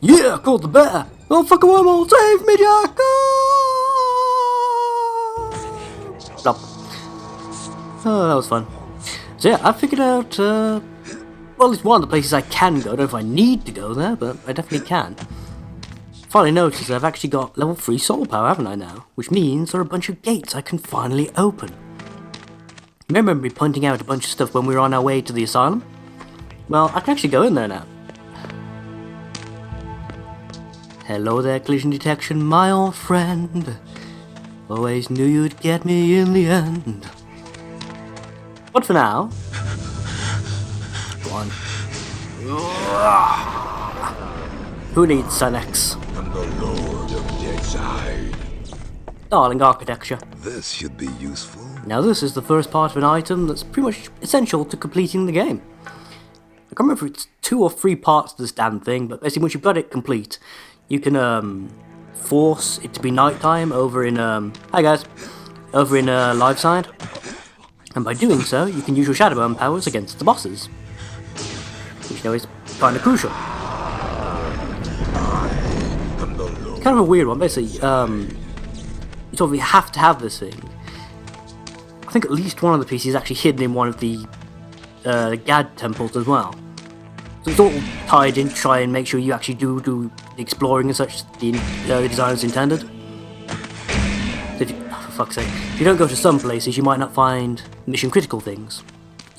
Yeah, I caught the bear! Oh, fuck a wormhole! Save me, Jack! Stop. Oh, that was fun. So yeah, I figured out, well, it's one of the places I can go. I don't know if I need to go there, but I definitely can. Finally noticed I've actually got level 3 soul power, haven't I now? Which means there are a bunch of gates I can finally open. Remember me pointing out a bunch of stuff when we were on our way to the asylum? Well, I can actually go in there now. Hello there, collision detection, my old friend. Always knew you'd get me in the end. But for now... Go on. Who needs Sunex? I'm the Lord of Deadside. Darling architecture. This should be useful. Now this is the first part of an item that's pretty much essential to completing the game. I can't remember if it's 2 or 3 parts to this damn thing, but basically once you've got it complete, you can force it to be nighttime over in hi guys, over in live side, and by doing so, you can use your Shadowburn powers against the bosses, which you know is kind of crucial. Kind of a weird one, basically. You sort of have to have this thing. I think at least one of the pieces is actually hidden in one of the Gad temples as well. So it's all tied in to try and make sure you actually do the exploring and such the designers intended. So if you, for fuck's sake, if you don't go to some places, you might not find mission critical things,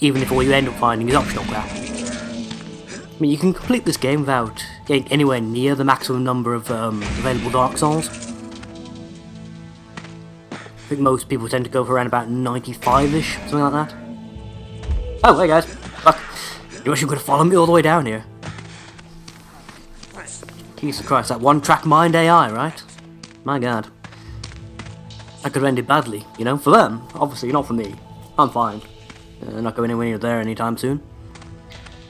even if all you end up finding is optional crap. I mean, you can complete this game without getting anywhere near the maximum number of available Dark Souls. I think most people tend to go for around about 95-ish, something like that. Oh, hey guys, fuck. You wish you could have followed me all the way down here. Jesus Christ, that one-track mind AI, right? My god. That could have ended badly, you know, for them. Obviously, not for me. I'm fine. Not going anywhere near there anytime soon.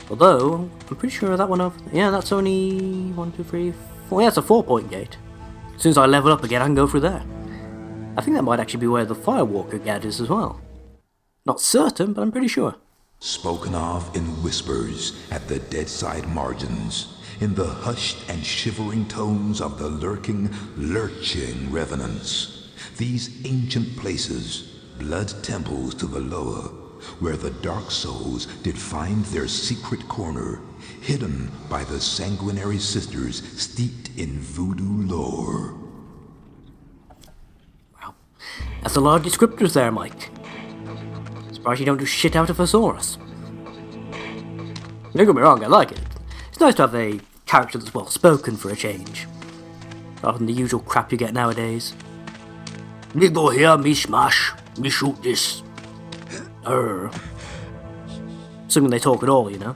Although, I'm pretty sure that one over... Yeah, that's only... 1, 2, 3, 4... Yeah, it's a 4-point gate. As soon as I level up again, I can go through there. I think that might actually be where the Firewalker Gad is as well. Not certain, but I'm pretty sure. Spoken of in whispers at the Deadside margins, in the hushed and shivering tones of the lurking, lurching revenants. These ancient places, blood temples to the lower, where the dark souls did find their secret corner, hidden by the sanguinary sisters steeped in voodoo lore. Wow, that's a lot of descriptors there, Mike. Surprised you don't do shit out of Thesaurus. Don't get me wrong, I like it. It's nice to have a character that's well spoken for a change, rather than the usual crap you get nowadays. Me go here, me smash, me shoot this. Assuming they talk at all, you know.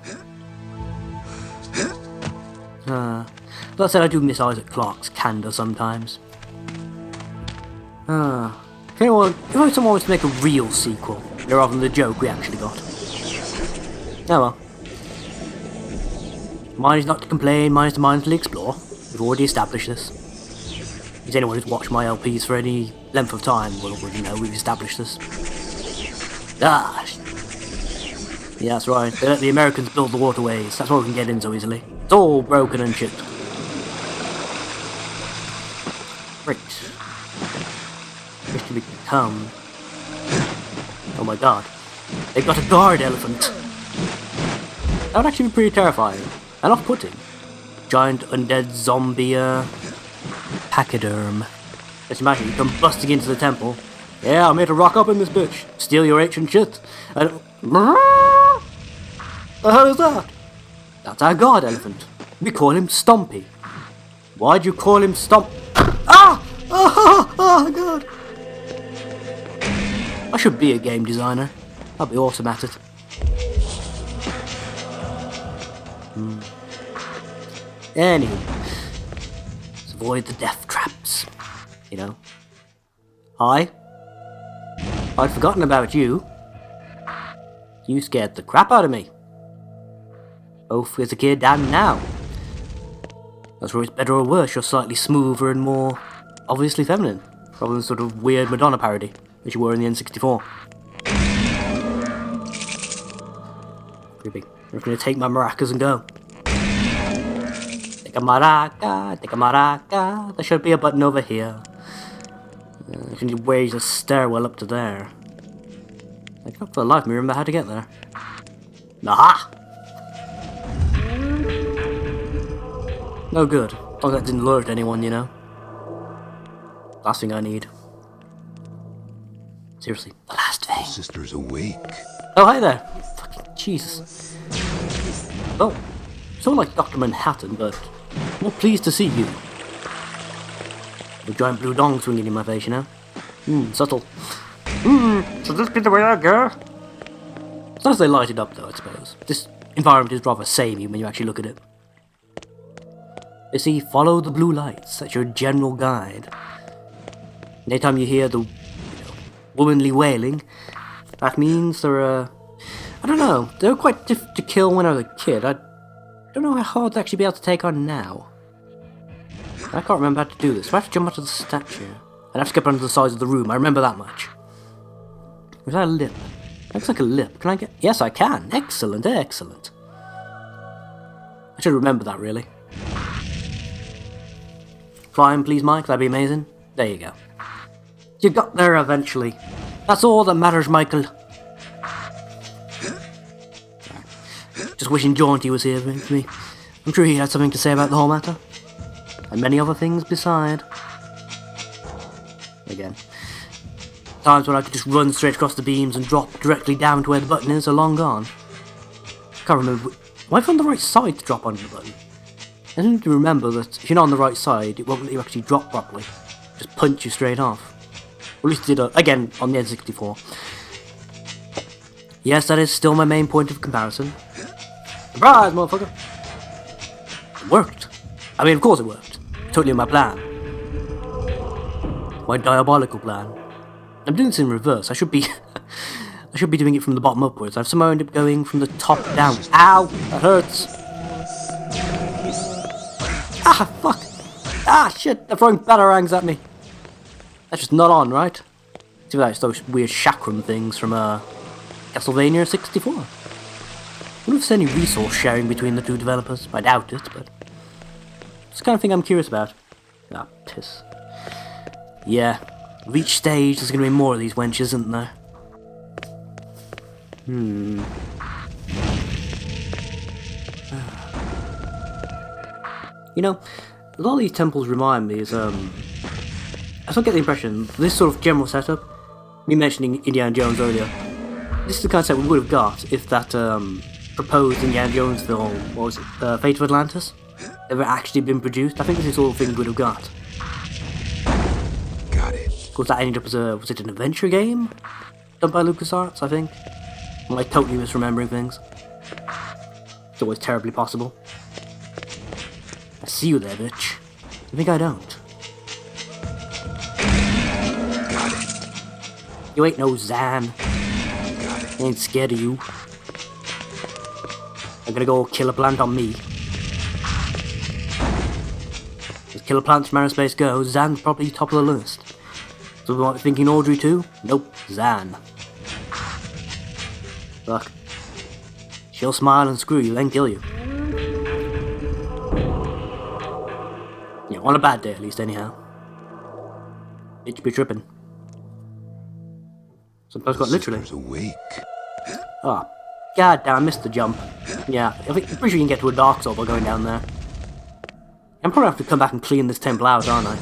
That said, I do miss Isaac Clarke's candour sometimes. If someone wants to make a real sequel, rather than the joke we actually got. Oh well. Mine is not to complain, mine is to mindfully explore. We've already established this. As anyone who's watched my LPs for any length of time will already know we've established this. Ah! Yeah, that's right. They let the Americans build the waterways. That's why we can get in so easily. It's all broken and shit. Great. Wish to become... Oh my god. They've got a guard elephant. That would actually be pretty terrifying. And off-putting. Giant undead zombie, pachyderm. Just imagine you come busting into the temple. Yeah, I'm here to rock up in this bitch. Steal your ancient shit. And... The hell is that? That's our guard elephant. We call him Stompy. Why'd you call him Stomp... Ah! Oh god. I should be a game designer. I'd be awesome at it. Anyway, let's avoid the death traps, you know. Hi. I'd forgotten about you. You scared the crap out of me. Both as a kid and now. That's where it's better or worse, you're slightly smoother and more obviously feminine, rather than sort of weird Madonna parody, as you were in the N64. Creepy. I'm gonna take my maracas and go. Take a maraca, take a maraca. There should be a button over here. I can raise a stairwell up to there. I can't for the life of me remember how to get there. Aha! No good. As long as that didn't alert anyone, you know. Last thing I need. Seriously, the last thing. Sister's awake. Oh, hi there. Fucking Jesus. Oh, sort of like Dr. Manhattan, but more pleased to see you. A giant blue dong swinging in my face, you know? Subtle. Should this be the way I go? As long as they light it up, though, I suppose. This environment is rather samey when you actually look at it. You see, follow the blue lights. That's your general guide. Anytime you hear the womanly wailing, that means they're, I don't know, they were quite difficult to kill when I was a kid. I don't know how hard to actually be able to take on now. I can't remember how to do this. I have to jump onto the statue. I'd have to skip under the sides of the room, I remember that much. Was that a lip? Looks like a lip. Can I get... Yes, I can. Excellent, excellent. I should remember that, really. Flying, please, Mike. That'd be amazing. There you go. You got there eventually. That's all that matters, Michael. Just wishing Jaunty was here with me. I'm sure he had something to say about the whole matter. And many other things beside. Again. Times when I could just run straight across the beams and drop directly down to where the button is are long gone. Can't remember. Am I on the right side to drop onto the button? I seem to remember that if you're not on the right side, it won't let you actually drop properly. Just punch you straight off. Or at least it did, again, on the N64. Yes, that is still my main point of comparison. Surprise, motherfucker! It worked. I mean, of course it worked. Totally my plan. My diabolical plan. I'm doing this in reverse. I should be I should be doing it from the bottom upwards. I've somehow ended up going from the top down. Ow! That hurts! Ah, fuck! Ah, shit! They're throwing batarangs at me! That's just not on, right? See, that's those weird chakram things from, Castlevania 64. I wonder if there's any resource sharing between the two developers. I doubt it, but... it's the kind of thing I'm curious about. Ah, piss. Yeah. With each stage, there's going to be more of these wenches, isn't there? You know, a lot of these temples remind me is, I don't get the impression, this sort of general setup, me mentioning Indiana Jones earlier, this is the kind of set we would have got if that, proposed Indiana Jones film, what was it, Fate of Atlantis, ever actually been produced. I think this is the sort of thing we would have got. Got it. Of course, that ended up as a, was it an adventure game? Done by LucasArts, I think. I'm like totally misremembering things. It's always terribly possible. I see you there, bitch. I think I don't. Got it. You ain't no Zan. I ain't scared of you. I'm gonna go kill a plant on me. As killer plants from outer space go, Zan's probably top of the list. So we might be thinking Audrey too? Nope, Zan. Look. She'll smile and screw you, then kill you. Yeah, on a bad day at least, anyhow. Bitch be tripping. Sometimes quite literally. Awake. Ah, god damn, I missed the jump. Yeah, I'm pretty sure you can get to a dark soul by going down there. I'm probably have to come back and clean this temple out, aren't I?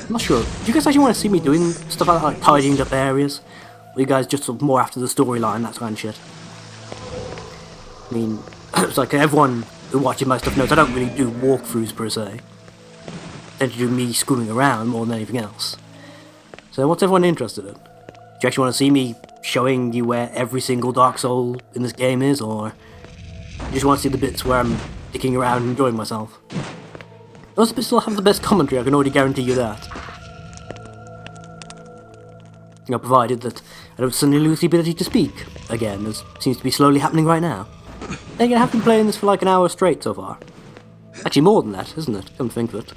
I'm not sure. Do you guys actually want to see me doing stuff like that, like tidying up areas? Or you guys just sort of more after the storyline, that kind of shit? I mean, it's like everyone who watches my stuff knows I don't really do walkthroughs per se. I tend to do me screwing around more than anything else. So what's everyone interested in? Do you actually want to see me showing you where every single Dark Soul in this game is, or you just want to see the bits where I'm dicking around and enjoying myself? Those bits will have the best commentary, I can already guarantee you that. You know, provided that I don't suddenly lose the ability to speak again, as seems to be slowly happening right now. Then you have been playing this for like an hour straight so far. Actually more than that, isn't it? Come to think of it.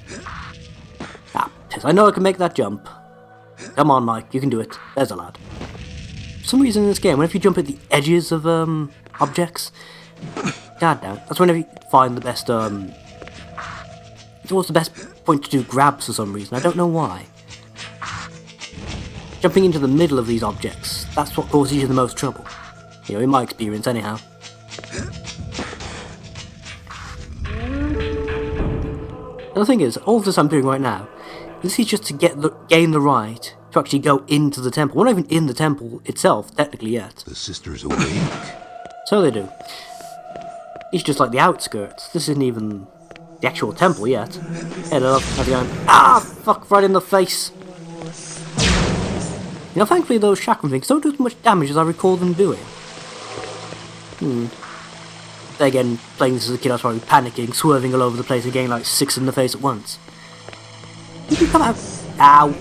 Ah, piss, I know I can make that jump. Come on, Mike, you can do it. There's a lad. For some reason in this game, whenever you jump at the edges of objects, god damn, that's whenever you find the best it's always the best point to do grabs for some reason. I don't know why. Jumping into the middle of these objects, that's what causes you the most trouble. You know, in my experience anyhow. And the thing is, all this I'm doing right now, this is just to gain the right to actually go into the temple. We're not even in the temple itself, technically, yet. The sisters awake? So they do. It's just like the outskirts. This isn't even the actual temple yet. Hello, how's it going? Ah, fuck, right in the face. You know, thankfully those chakram things don't do as much damage as I recall them doing. Again, playing this as a kid, I was probably panicking, swerving all over the place and getting like 6 in the face at once. You can come out. Ow!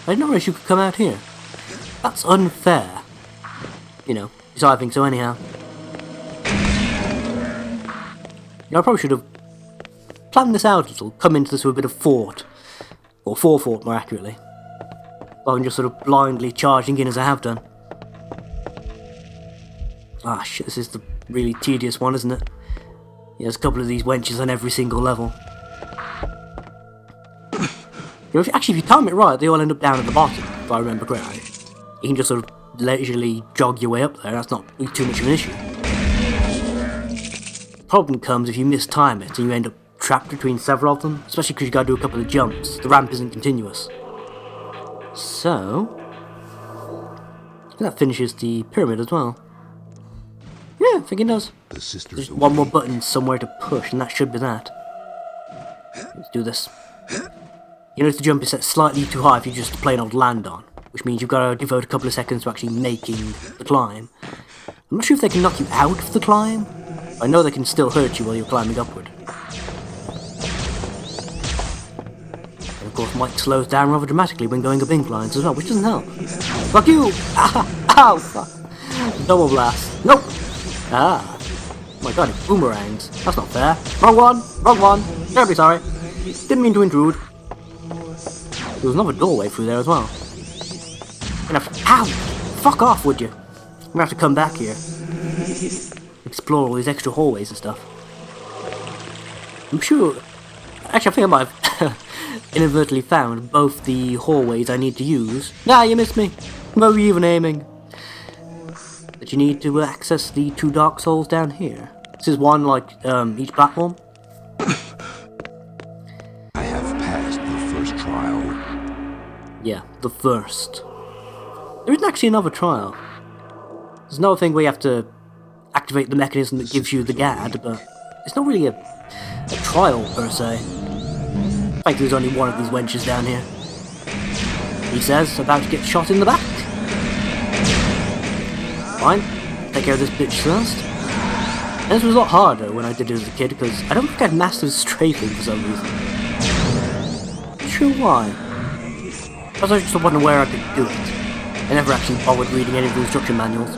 I didn't realize you could come out here. That's unfair. You know, so I think so anyhow. You know, I probably should have planned this out a little, come into this with a bit of thought. Or forethought, more accurately. Rather than just sort of blindly charging in as I have done. Ah shit, this is the really tedious one, isn't it? Yeah, there's a couple of these wenches on every single level. You know, actually, if you time it right, they all end up down at the bottom, if I remember correctly. You can just sort of leisurely jog your way up there, that's not too much of an issue. The problem comes if you mistime it and you end up trapped between several of them, especially because you gotta do a couple of jumps. The ramp isn't continuous. So, that finishes the pyramid as well. Yeah, I think it does. The sisters There's awake. one more button somewhere to push, and that should be that. Let's do this. You notice the jump is set slightly too high if you just plain old land on, which means you've got to devote a couple of seconds to actually making the climb. I'm not sure if they can knock you out of the climb. I know they can still hurt you while you're climbing upward. And of course, Mike slows down rather dramatically when going up inclines as well, which doesn't help. Fuck you! Ah, ow! Fuck! Double blast. Nope! Ah. Oh my god, it boomerangs. That's not fair. Wrong one! Wrong one! Terribly sorry. Didn't mean to intrude. There was another doorway through there as well. I'm gonna have to... Ow! Fuck off, would you? I'm gonna have to come back here. Explore all these extra hallways and stuff. I'm sure... Actually, I think I might have inadvertently found both the hallways I need to use. Nah, you missed me. Where were you even aiming? But you need to access the 2 dark souls down here. This is one like each platform. I have passed the first trial. Yeah, the first. There isn't actually another trial. There's another thing where you have to activate the mechanism that gives you the GAD, but it's not really a trial per se. In fact, there's only one of these wenches down here. He says, about to get shot in the back. Fine, take care of this bitch first. And this was a lot harder when I did it as a kid, because I don't think I'd mastered strafing for some reason. Not sure why. I was just wondering where I could do it. I never actually bothered reading any of the instruction manuals.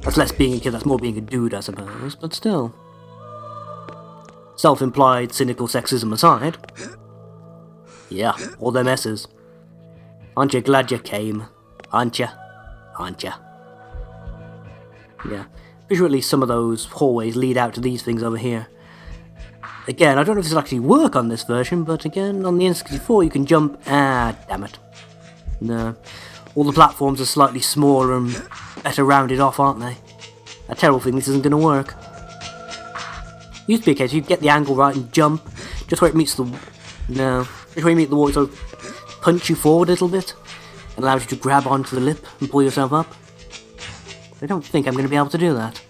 That's less being a kid, that's more being a dude, I suppose, but still. Self-implied, cynical sexism aside. Yeah, all them S's. Aren't you glad you came? Aren't you? Aren't you? Yeah. Pretty sure at least some of those hallways lead out to these things over here. Again, I don't know if this will actually work on this version, but again, on the N64 you can jump... Ah, damn it. No. All the platforms are slightly smaller and better rounded off, aren't they? A terrible thing, this isn't going to work. Used to be a case, you get the angle right and jump, just where it meets the... No. Just where you meet the wall, it sort of punch you forward a little bit, and allows you to grab onto the lip and pull yourself up. I don't think I'm going to be able to do that.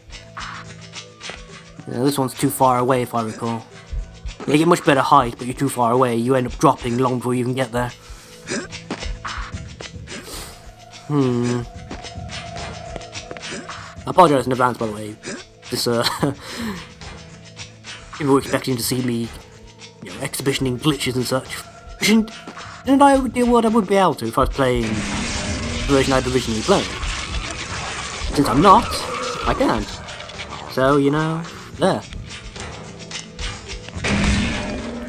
Yeah, this one's too far away, if I recall. You get much better height, but you're too far away, you end up dropping long before you even get there. I apologise in advance, by the way. This, people were expecting to see me, you know, exhibitioning glitches and such. Didn't I do what I would be able to if I was playing the version I'd originally played? Since I'm not, I can't. So, you know, there.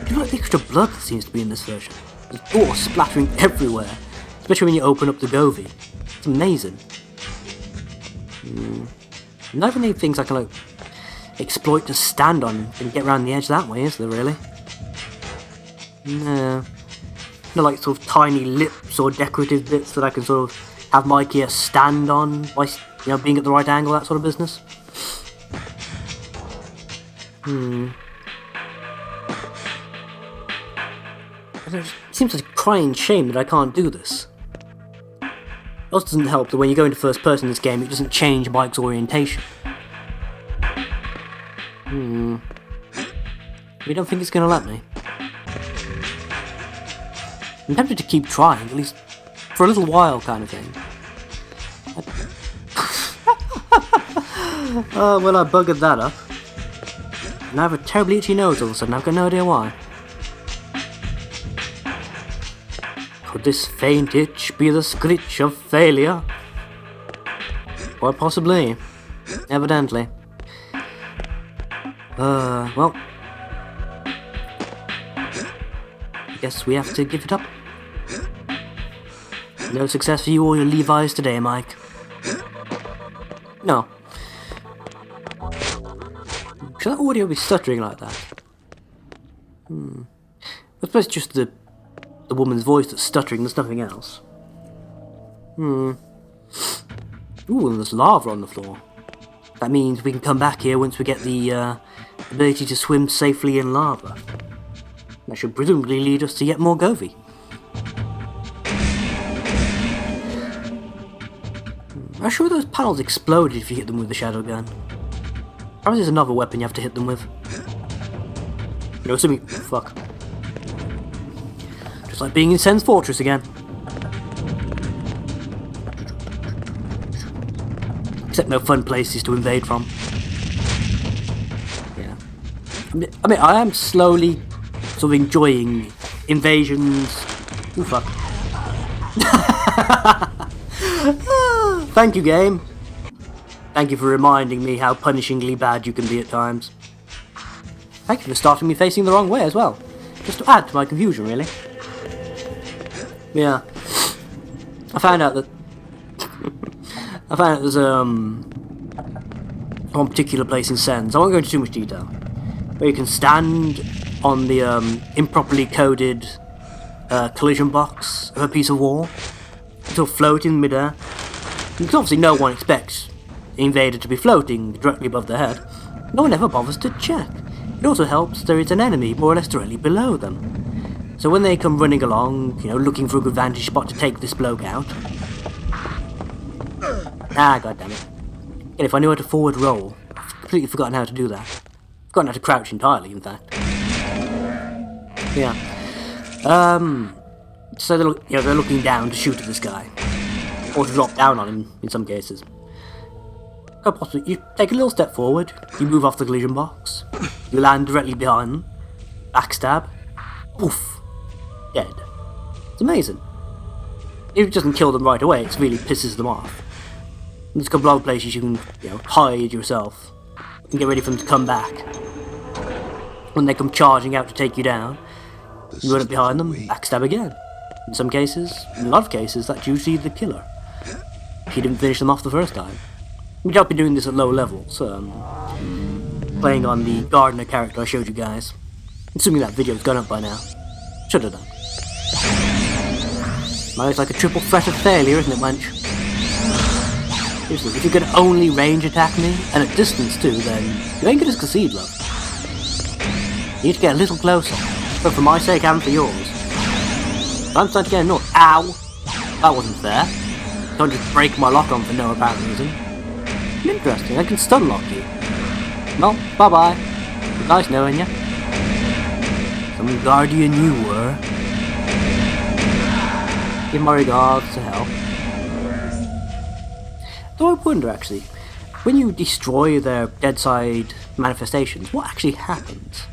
Do you like the extra blood that seems to be in this version? There's gore splattering everywhere, especially when you open up the Govi. It's amazing. Not even things I can, like, exploit to stand on and get around the edge that way, is there really? No. No, like sort of tiny lips or decorative bits that I can sort of have my gear stand on by, being at the right angle, that sort of business. It seems like a crying shame that I can't do this. It also doesn't help that when you go into first person in this game, it doesn't change Mike's orientation. We don't think it's going to let me. I'm tempted to keep trying, at least for a little while, kind of thing. Oh, well, I buggered that up. And I have a terribly itchy nose all of a sudden. I've got no idea why. Could this faint itch be the scritch of failure? Quite possibly. Evidently. Well. I guess we have to give it up. No success for you or your Levi's today, Mike. No. Should that audio be stuttering like that? I suppose it's just the woman's voice that's stuttering, there's nothing else. Ooh, and there's lava on the floor. That means we can come back here once we get the ability to swim safely in lava. That should presumably lead us to yet more Govi. I'm sure those panels exploded if you hit them with the shadow gun. Perhaps there's another weapon you have to hit them with. Assuming... fuck. Just like being in Sen's Fortress again. Except no fun places to invade from. Yeah. I mean, I am slowly sort of enjoying invasions. Ooh, fuck. Thank you, game. Thank you for reminding me how punishingly bad you can be at times. Thank you for starting me facing the wrong way as well. Just to add to my confusion, really. Yeah. I found out that there's one particular place in Sens, I won't go into too much detail, where you can stand on the improperly coded collision box of a piece of wall, sort of float in midair. Because obviously no one expects the invader to be floating directly above their head. No one ever bothers to check. It also helps there is an enemy more or less directly below them. So when they come running along, looking for a good vantage spot to take this bloke out. Goddammit. And if I knew how to forward roll, I've completely forgotten how to do that. Forgotten how to crouch entirely, in fact. Yeah. So they're looking down to shoot at this guy. Or to drop down on him, in some cases. Quite possibly, you take a little step forward, you move off the collision box, you land directly behind them, backstab, poof, dead. It's amazing. If it doesn't kill them right away, it really pisses them off. There's a couple of other places you can, hide yourself and get ready for them to come back. When they come charging out to take you down, you run up behind them, backstab again. In some cases, in a lot of cases, that's usually the killer. If you didn't finish them off the first time. We'd not be doing this at low levels, playing on the gardener character I showed you guys. Assuming that video's gone up by now. Should have done. Now it's like a triple threat of failure, isn't it, wench? Seriously, if you can only range attack me, and at distance too, then you ain't gonna succeed, love. You need to get a little closer, both for my sake and for yours. I'm starting to get annoyed. Ow! That wasn't fair. Don't just break my lock on for no apparent reason. Interesting, I can stun lock you. Well, bye-bye. Nice knowing you. Some guardian you were. Give my regards to hell. Though I wonder, actually, when you destroy their dead side manifestations, what actually happens?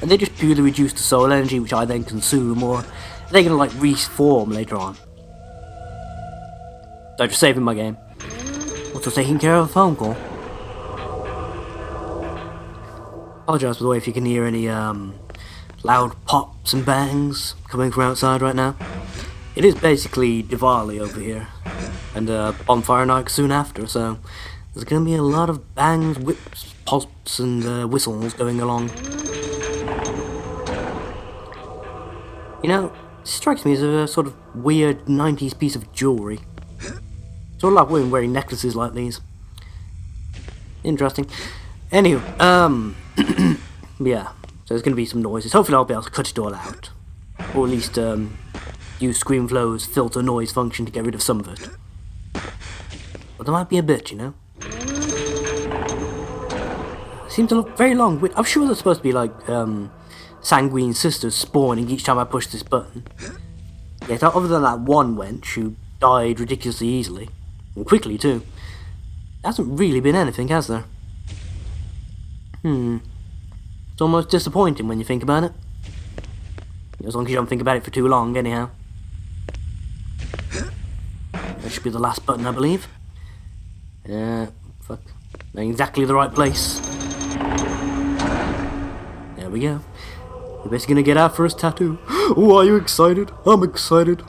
Are they just purely reduced to soul energy, which I then consume, or are they gonna, reform later on? So just saving my game. Also taking care of a phone call. Apologise, by the way, if you can hear any loud pops and bangs coming from outside right now. It is basically Diwali over here, and bonfire night soon after, so There's going to be a lot of bangs, whips, pops, and whistles going along. You know, it strikes me as a sort of weird 90s piece of jewellery. Sort of like women wearing necklaces like these. Interesting. Anyway, yeah, so there's going to be some noises. Hopefully I'll be able to cut it all out. Or at least use ScreamFlow's filter noise function to get rid of some of it. But there might be a bit, you know? Seems to look very long. I'm sure there's supposed to be like sanguine sisters spawning each time I push this button. Yet other than that one wench who died ridiculously easily, and quickly too, there hasn't really been anything, has there? It's almost disappointing when you think about it. As long as you don't think about it for too long, anyhow. That should be the last button, I believe. Fuck. In exactly the right place. There we go. We're basically gonna get our first tattoo. Oh, are you excited? I'm excited.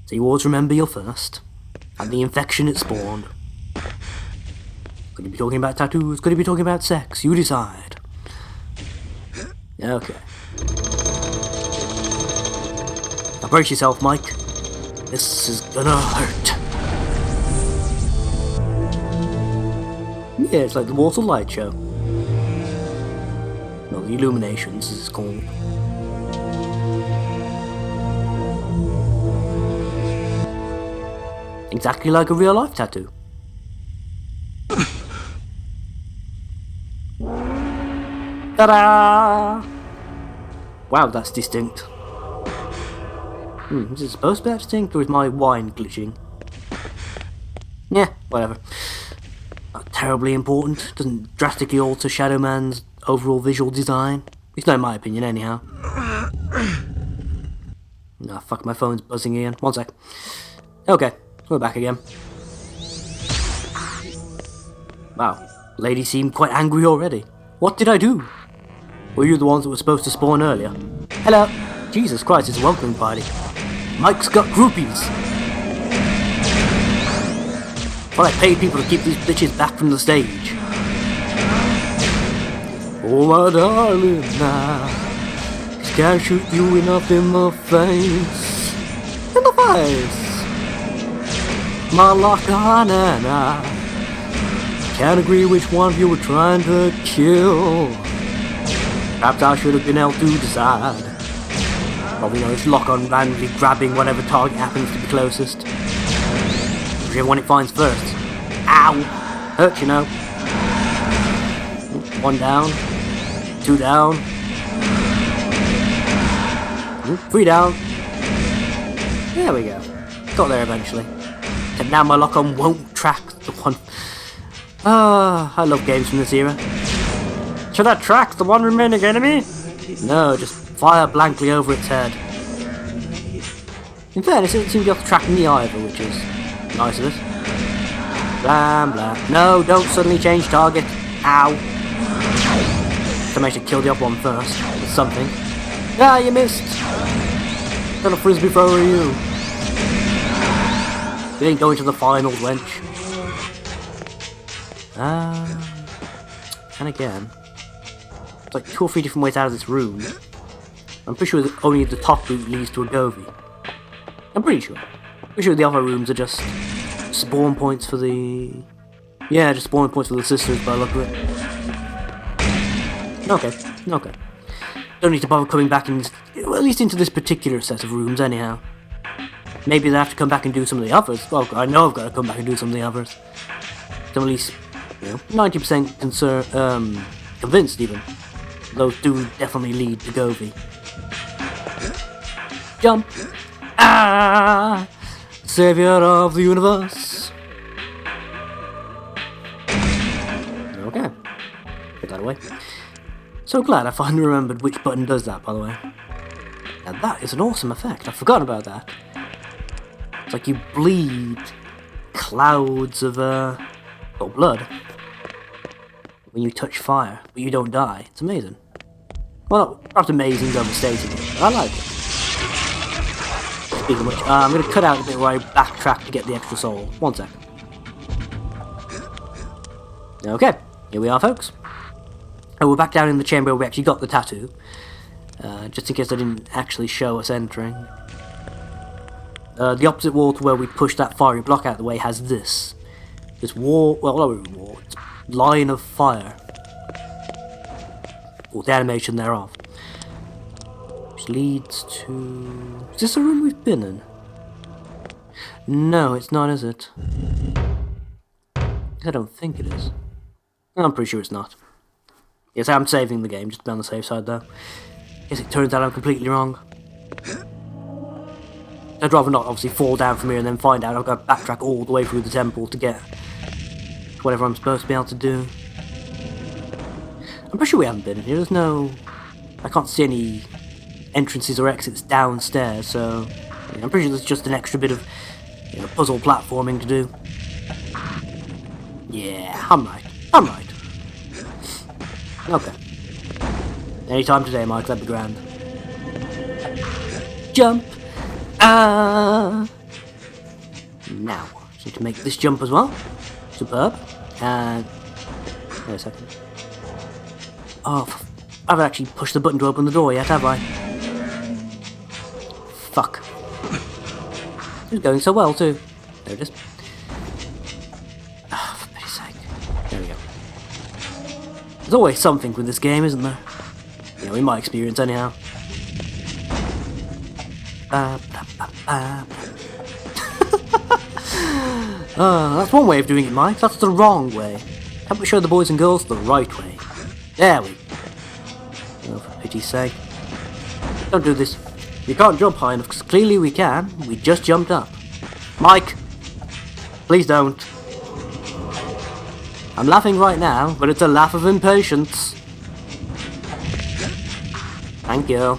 So you always remember your first. And the infection it spawned. Could you be talking about tattoos? Could you be talking about sex? You decide. Okay. Now brace yourself, Mike. This is gonna hurt. Yeah, it's like the Mortal Light Show. No, the Illuminations, as it's called. Exactly like a real-life tattoo. Ta-da! Wow, that's distinct. Is it supposed to be that distinct, or is my wine glitching? Yeah, whatever. Not terribly important. Doesn't drastically alter Shadow Man's overall visual design. It's not in my opinion, anyhow. Ah, fuck, my phone's buzzing again. One sec. Okay, we're back again. Wow, lady seemed quite angry already. What did I do? Were you the ones that were supposed to spawn earlier? Hello! Jesus Christ, it's a welcoming party. Mike's got groupies! Well, I paid people to keep these bitches back from the stage. Oh my darling, now just can't shoot you enough in the face. In the face! My Lacanana. Can't agree which one of you were trying to kill. Perhaps I should have been able to decide. Probably know it's lock on randomly grabbing whatever target happens to be closest. Whichever one it finds first. Ow! Hurt, you know. One down. Two down. Three down. There we go. Got there eventually. And now my lock on won't track the one. I love games from this era. Should I track the one remaining enemy? No, just fire blankly over its head. In fairness, it doesn't seem to be able to track me either, which is nice of it. Blam blam. No, don't suddenly change target. Ow. So I should kill the other one first. With something. Ah, you missed. What kind of frisbee thrower are you? You ain't going to the finals, wench. And again, it's like 2 or 3 different ways out of this room. I'm pretty sure that only the top route leads to a Govi. I'm pretty sure. Pretty sure the other rooms are just spawn points for the... Yeah, just spawn points for the sisters by the look of it. Okay. Don't need to bother coming back in, well, at least into this particular set of rooms anyhow. Maybe they have to come back and do some of the others. Well, I know I've got to come back and do some of the others. So at least, 90% convinced even. Those do definitely lead to Govi. Jump! Ah! Savior of the universe. Okay. Put that away. So glad I finally remembered which button does that, by the way. Now that is an awesome effect. I forgot about that. It's like you bleed clouds of blood when you touch fire, but you don't die. It's amazing. Well, perhaps amazing is overstating it, but I like it. Speaking of which, I'm going to cut out a bit where I backtrack to get the extra soul. 1 second. Okay, here we are, folks. And we're back down in the chamber where we actually got the tattoo. Just in case I didn't actually show us entering. The opposite wall to where we pushed that fiery block out of the way has this. This wall, well, not really wall, it's line of fire. Or the animation thereof. Which leads to... Is this a room we've been in? No, it's not, is it? I don't think it is. I'm pretty sure it's not. Yes, I'm saving the game, just to be on the safe side though. Guess it turns out I'm completely wrong. I'd rather not obviously fall down from here and then find out I've got to backtrack all the way through the temple to get to whatever I'm supposed to be able to do. I'm pretty sure we haven't been in here. There's no... I can't see any entrances or exits downstairs, so... Yeah, I'm pretty sure there's just an extra bit of puzzle platforming to do. Yeah, I'm right. I'm right. Okay. Anytime today, Mike, that'd be grand. Jump! Now, just need to make this jump as well. Superb. And... wait a second. Oh, I haven't actually pushed the button to open the door yet, have I? Fuck. It's going so well, too. There it is. Oh, for pity's sake. There we go. There's always something with this game, isn't there? In my experience, anyhow. That's one way of doing it, Mike. That's the wrong way. How about we show the boys and girls the right way? There we go. Oh, for pity's sake. Don't do this. You can't jump high enough, because clearly we can. We just jumped up. Mike! Please don't. I'm laughing right now, but it's a laugh of impatience. Thank you.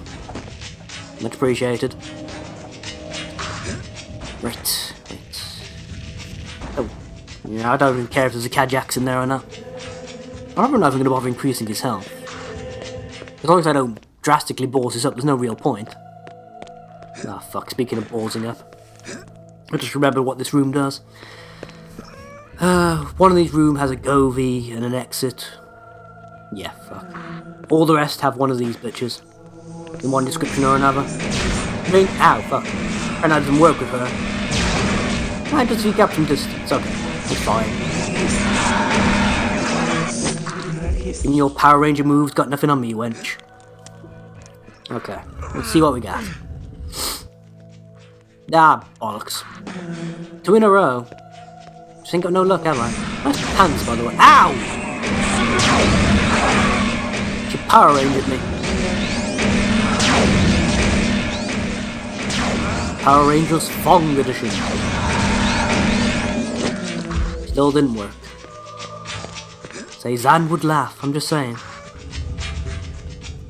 Much appreciated. Right. Oh. Yeah, I don't even care if there's a Kajaks in there or not. I'm not even going to bother increasing his health. As long as I don't drastically balls this up, there's no real point. Ah, fuck, speaking of ballsing up. I just remember what this room does. One of these rooms has a Govy and an exit. Yeah, fuck. All the rest have one of these bitches. In one description or another. Ow, fuck. And I didn't work with her. I just speak up from distance. Okay, it's fine. And your Power Ranger moves got nothing on me, wench. Okay, let's see what we got. Ah, bollocks. 2 in a row. Just ain't got no luck, have I? Nice pants, by the way. Ow! She Power Rangered me. Power Rangers Fong Edition. Still didn't work. Say Zan would laugh, I'm just saying.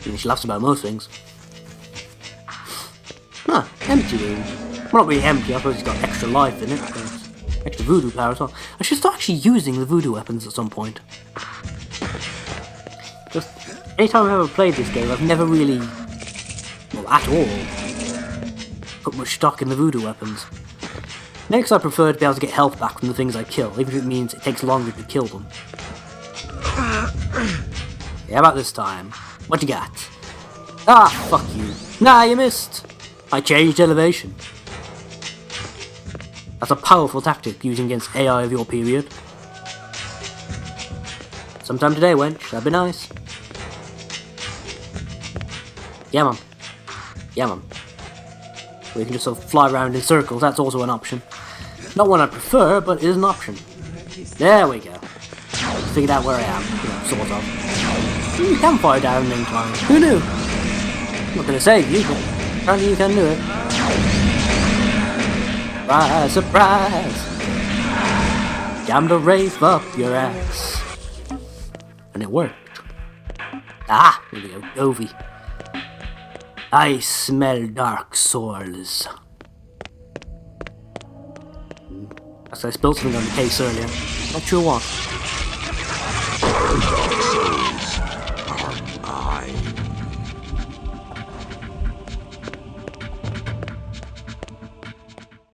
I mean, she laughs about most things. Huh, empty room. Well, not really empty, I suppose it's got extra life in it. Extra voodoo power as well. I should start actually using the voodoo weapons at some point. Just, anytime I've ever played this game, I've never really, well, at all, put much stock in the voodoo weapons. Next, I prefer to be able to get health back from the things I kill, even if it means it takes longer to kill them. Yeah, how about this time? What you got? Ah, fuck you. Nah, you missed. I changed elevation. That's a powerful tactic using against AI of your period. Sometime today, wench. That'd be nice. Yeah, man. Yeah, man. We can just sort of fly around in circles. That's also an option. Not one I prefer, but it is an option. There we go. Figured out where I am. Sort of. You can fly down and incline. Who knew? I'm not gonna save you, but apparently you can do it. Surprise, surprise! Jammed a wraith up your ass. And it worked. Ah, here we go, Govy. I smell dark souls. I spilled something on the case earlier. Not sure what.